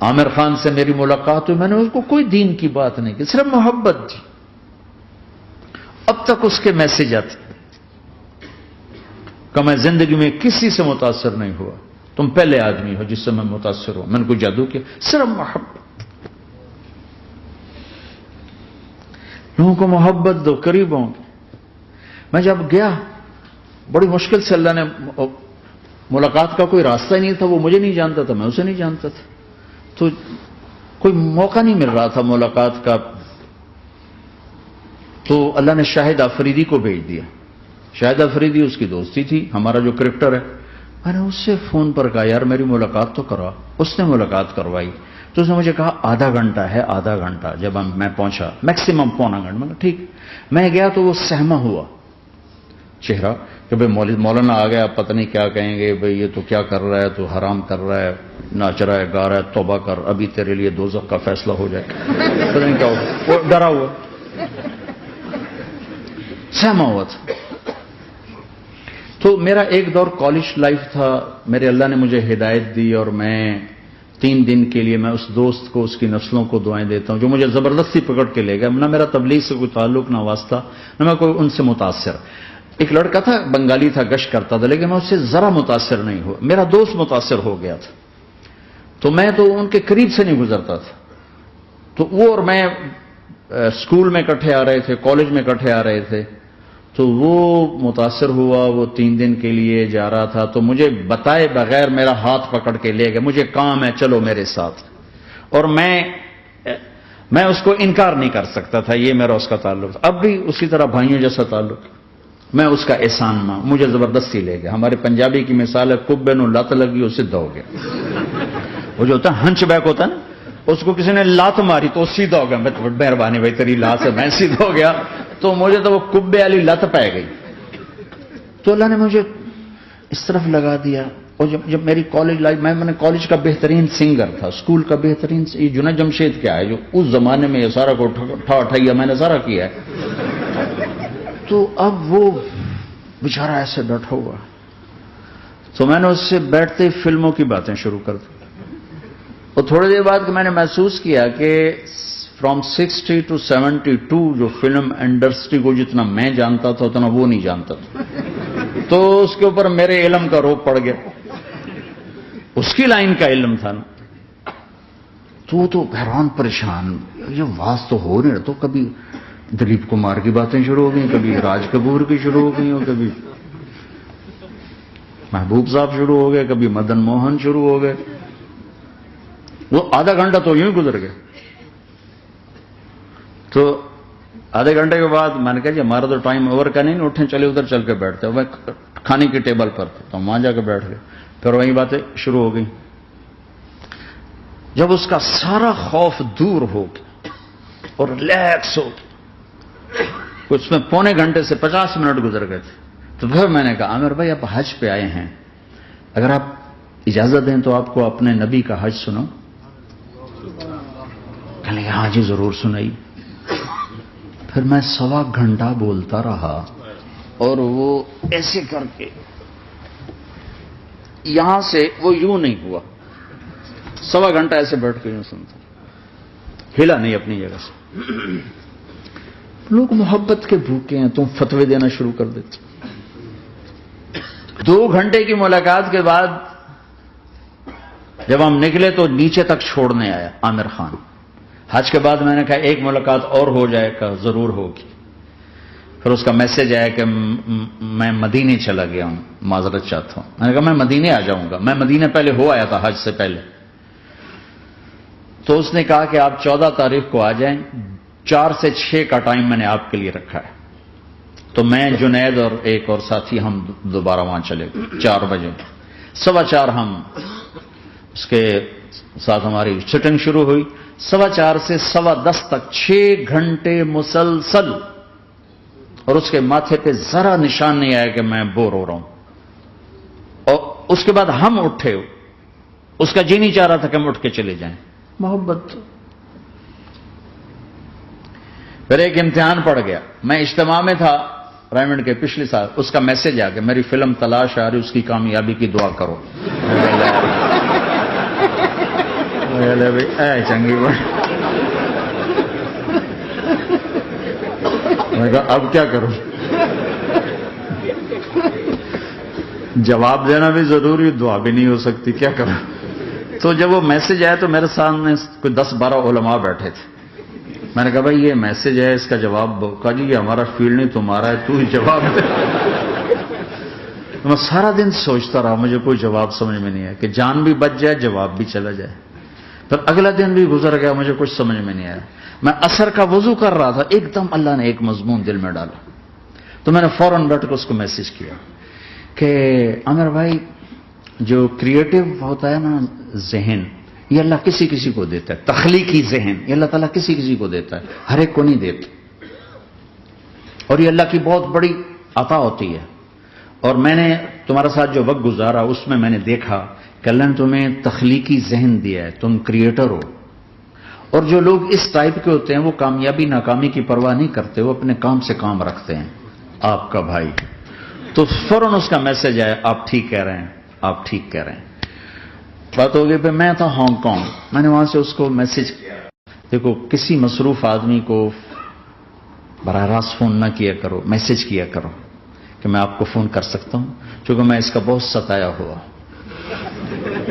عامر خان سے میری ملاقات ہوئی, میں نے اس کو کوئی دین کی بات نہیں کی, صرف محبت دی. اب تک اس کے میسج آتے کہ میں زندگی میں کسی سے متاثر نہیں ہوا, تم پہلے آدمی ہو جس سے میں متاثر ہوں. میں نے کوئی جادو کیا, صرف محبت. لوگوں کو محبت دو, قریب ہوں گے. میں جب گیا بڑی مشکل سے اللہ نے, ملاقات کا کوئی راستہ ہی نہیں تھا, وہ مجھے نہیں جانتا تھا, میں اسے نہیں جانتا تھا, تو کوئی موقع نہیں مل رہا تھا ملاقات کا. تو اللہ نے شاہد آفریدی کو بھیج دیا. شاہد آفریدی اس کی دوستی تھی, ہمارا جو کرکٹر ہے. میں نے اس سے فون پر کہا یار میری ملاقات تو کرا. اس نے ملاقات کروائی. تو اس نے مجھے کہا آدھا گھنٹہ ہے, آدھا گھنٹہ. جب میں پہنچا میکسیمم پونا گھنٹہ. میں نے ٹھیک. میں گیا تو وہ سہما ہوا چہرہ کہ بھئی مولانا آ گیا, پتہ نہیں کیا کہیں گے, بھئی یہ تو کیا کر رہا ہے, تو حرام کر رہا ہے, ناچ رہا ہے, گا رہا ہے, توبہ کر, ابھی تیرے لیے دوزخ کا فیصلہ ہو جائے. پتہ نہیں کیا ہوگا, وہ ڈرا ہوا سہما ہوا تھا. تو میرا ایک دور کالج لائف تھا. میرے اللہ نے مجھے ہدایت دی اور میں 3 دن کے لیے میں اس دوست کو, اس کی نسلوں کو دعائیں دیتا ہوں جو مجھے زبردستی پکڑ کے لے گیا. نہ میرا تبلیغ سے کوئی تعلق, نہ واسطہ, نہ میں کوئی ان سے متاثر. ایک لڑکا تھا, بنگالی تھا, گشت کرتا تھا, لیکن میں اس سے ذرا متاثر نہیں ہوا. میرا دوست متاثر ہو گیا تھا, تو میں تو ان کے قریب سے نہیں گزرتا تھا. تو وہ اور میں اسکول میں اکٹھے آ رہے تھے, کالج میں اکٹھے آ رہے تھے. تو وہ متاثر ہوا, وہ 3 دن کے لیے جا رہا تھا, تو مجھے بتائے بغیر میرا ہاتھ پکڑ کے لے گئے. مجھے کام ہے, چلو میرے ساتھ. اور میں اس کو انکار نہیں کر سکتا تھا, یہ میرا اس کا تعلق تھا. اب بھی اسی طرح بھائیوں جیسا تعلق. میں اس کا احسان ماں, مجھے زبردستی لے گیا. ہمارے پنجابی کی مثال ہے, کبے نو لت لگی اسے دو گیا. وہ جو ہوتا ہے ہنچ بیک ہوتا ہے نا, اس کو کسی نے لات ماری تو سیدھا ہو گیا. میں مہربانی بھائی تیری لات سے میں سیدھا ہو گیا. تو مجھے تو وہ کبے والی لت پہ گئی. تو اللہ نے مجھے اس طرف لگا دیا. اور جب میری کالج لائف, میں نے کالج کا بہترین سنگر تھا, اسکول کا بہترین, یہ جنید جمشید کیا ہے جو اس زمانے میں یہ سارا کو اٹھایا میں نے سارا کیا ہے. تو اب وہ بیچارہ ایسے بیٹھا ہوا. تو میں نے اس سے بیٹھتے فلموں کی باتیں شروع کر دی. اور تھوڑی دیر بعد میں نے محسوس کیا کہ فرام 60 to 72 جو فلم انڈسٹری کو جتنا میں جانتا تھا اتنا وہ نہیں جانتا تھا. تو اس کے اوپر میرے علم کا روپ پڑ گیا. اس کی لائن کا علم تھا نا. تو حیران پریشان, یہ واز تو ہو نہیں رہا. تو کبھی دلیپ کمار کی باتیں شروع ہو گئیں, کبھی راج کپور کی شروع ہو گئی, اور کبھی محبوب صاحب شروع ہو گئے, کبھی مدن موہن شروع ہو گئے. وہ آدھا گھنٹہ تو یوں ہی گزر گیا. تو آدھے گھنٹے کے بعد میں نے کہا جی ہمارا تو ٹائم اوور کا نہیں, اٹھیں چلے ادھر چل کے بیٹھتے. میں کھانے کی ٹیبل پر تھا تو وہاں جا کے بیٹھ گئے. پھر وہی باتیں شروع ہو گئی. جب اس کا سارا خوف دور ہو گیا اور ریلیکس ہو گیا, اس میں 1.25 گھنٹے سے 50 منٹ گزر گئے تھے. تو پھر میں نے کہا عامر بھائی آپ حج پہ آئے ہیں, اگر آپ اجازت دیں تو آپ کو اپنے نبی کا حج سنو. کہنے لگے ہاں جی ضرور سنائی. پھر میں 1.25 گھنٹہ بولتا رہا اور وہ ایسے کر کے یہاں سے وہ یوں نہیں ہوا. 1.25 گھنٹہ ایسے بیٹھ کے یوں سنتا, ہلا نہیں اپنی جگہ سے. لوگ محبت کے بھوکے ہیں, تم فتوے دینا شروع کر دیتے. 2 گھنٹے کی ملاقات کے بعد جب ہم نکلے تو نیچے تک چھوڑنے آیا عامر خان. حج کے بعد میں نے کہا ایک ملاقات اور ہو جائے گا, ضرور ہوگی. پھر اس کا میسج آیا کہ میں مدینے چلا گیا ہوں, معذرت چاہتا ہوں. میں نے کہا میں مدینے آ جاؤں گا, میں مدینے پہلے ہو آیا تھا حج سے پہلے. تو اس نے کہا کہ آپ 14 تاریخ کو آ جائیں, 4 سے 6 کا ٹائم میں نے آپ کے لیے رکھا ہے. تو میں جنید اور ایک اور ساتھی ہم دوبارہ وہاں چلے گئے. 4 بجے 4:15 ہم اس کے ساتھ ہماری شوٹنگ شروع ہوئی. 4:15 سے 10:15 تک 6 گھنٹے مسلسل. اور اس کے ماتھے پہ ذرا نشان نہیں آیا کہ میں بور ہو رہا ہوں. اور اس کے بعد ہم اٹھے, اس کا جی نہیں چاہ رہا تھا کہ ہم اٹھ کے چلے جائیں. محبت. پھر ایک امتحان پڑ گیا. میں اجتماع میں تھا ریمنڈ کے پچھلے سال. اس کا میسج آ گیا میری فلم تلاش آ رہی, اس کی کامیابی کی دعا کرو. لے بھائی اے چنگی بات. میں نے کہا اب کیا کروں؟ جواب دینا بھی ضروری، دعا بھی نہیں ہو سکتی، کیا کروں؟ تو جب وہ میسج آیا تو میرے سامنے کوئی 10-12 علماء بیٹھے تھے. میں نے کہا بھائی یہ میسج ہے، اس کا جواب دو. کہا جی یہ ہمارا فیلڈ نہیں تمہارا ہے، تو ہی جواب دے. میں سارا دن سوچتا رہا، مجھے کوئی جواب سمجھ میں نہیں آیا کہ جان بھی بچ جائے، جواب بھی چلا جائے. پھر اگلا دن بھی گزر گیا، مجھے کچھ سمجھ میں نہیں آیا. میں عصر کا وضو کر رہا تھا، ایک دم اللہ نے ایک مضمون دل میں ڈالا. تو میں نے فوراً بیٹھ کر اس کو میسج کیا کہ عامر بھائی جو کریٹو ہوتا ہے نا ذہن، یہ اللہ کسی کسی کو دیتا ہے. تخلیقی ذہن یہ اللہ تعالیٰ کسی کسی کو دیتا ہے، ہر ایک کو نہیں دیتا. اور یہ اللہ کی بہت بڑی عطا ہوتی ہے. اور میں نے تمہارے ساتھ جو وقت گزارا اس میں نے دیکھا کہ اللہ نے تمہیں تخلیقی ذہن دیا ہے، تم کریٹر ہو. اور جو لوگ اس ٹائپ کے ہوتے ہیں وہ کامیابی ناکامی کی پرواہ نہیں کرتے، وہ اپنے کام سے کام رکھتے ہیں. آپ کا بھائی تو فوراً اس کا میسج آیا، آپ ٹھیک کہہ رہے ہیں، آپ ٹھیک کہہ رہے ہیں. بات ہو گئی. پھر میں تھا ہانگ کانگ، میں نے وہاں سے اس کو میسج کیا. دیکھو کسی مصروف آدمی کو براہ راست فون نہ کیا کرو، میسج کیا کرو کہ میں آپ کو فون کر سکتا ہوں، چونکہ میں اس کا بہت ستایا ہوا،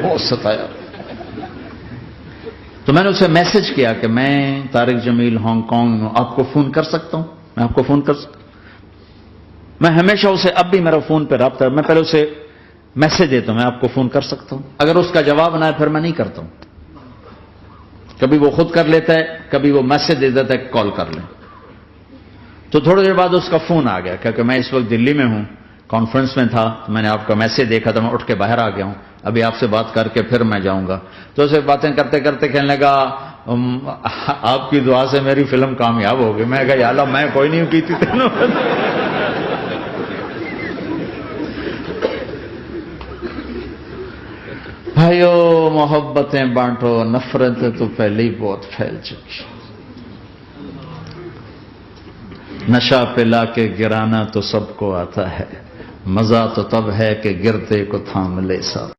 بہت ستایا. تو میں نے اسے میسج کیا کہ میں طارق جمیل ہانگ کانگ میں آپ کو فون کر سکتا ہوں، میں آپ کو فون کر سکتا ہوں. میں ہمیشہ اسے، اب بھی میرا فون پہ رابطہ ہے، میں پہلے اسے میسج دیتا ہوں میں آپ کو فون کر سکتا ہوں. اگر اس کا جواب نہ ہے پھر میں نہیں کرتا ہوں. کبھی وہ خود کر لیتا ہے، کبھی وہ میسج دے دیتا ہے کہ کال کر لیں. تو تھوڑی دیر بعد اس کا فون آ گیا کیونکہ میں اس وقت دلی میں ہوں، کانفرنس میں تھا. تو میں نے آپ کا میسج دیکھا تھا، میں اٹھ کے باہر آ گیا ہوں، ابھی آپ سے بات کر کے پھر میں جاؤں گا. تو اسے باتیں کرتے کرتے کہنے لگا آپ کی دعا سے میری فلم کامیاب ہو گئی. میں کہا یا اللہ میں کوئی نہیں کی تھی تینوں. بھائیو محبتیں بانٹو، نفرتیں تو پہلے ہی بہت پھیل چکی. نشہ پلا کے گرانا تو سب کو آتا ہے، مزہ تو تب ہے کہ گرتے کو تھام لے سب.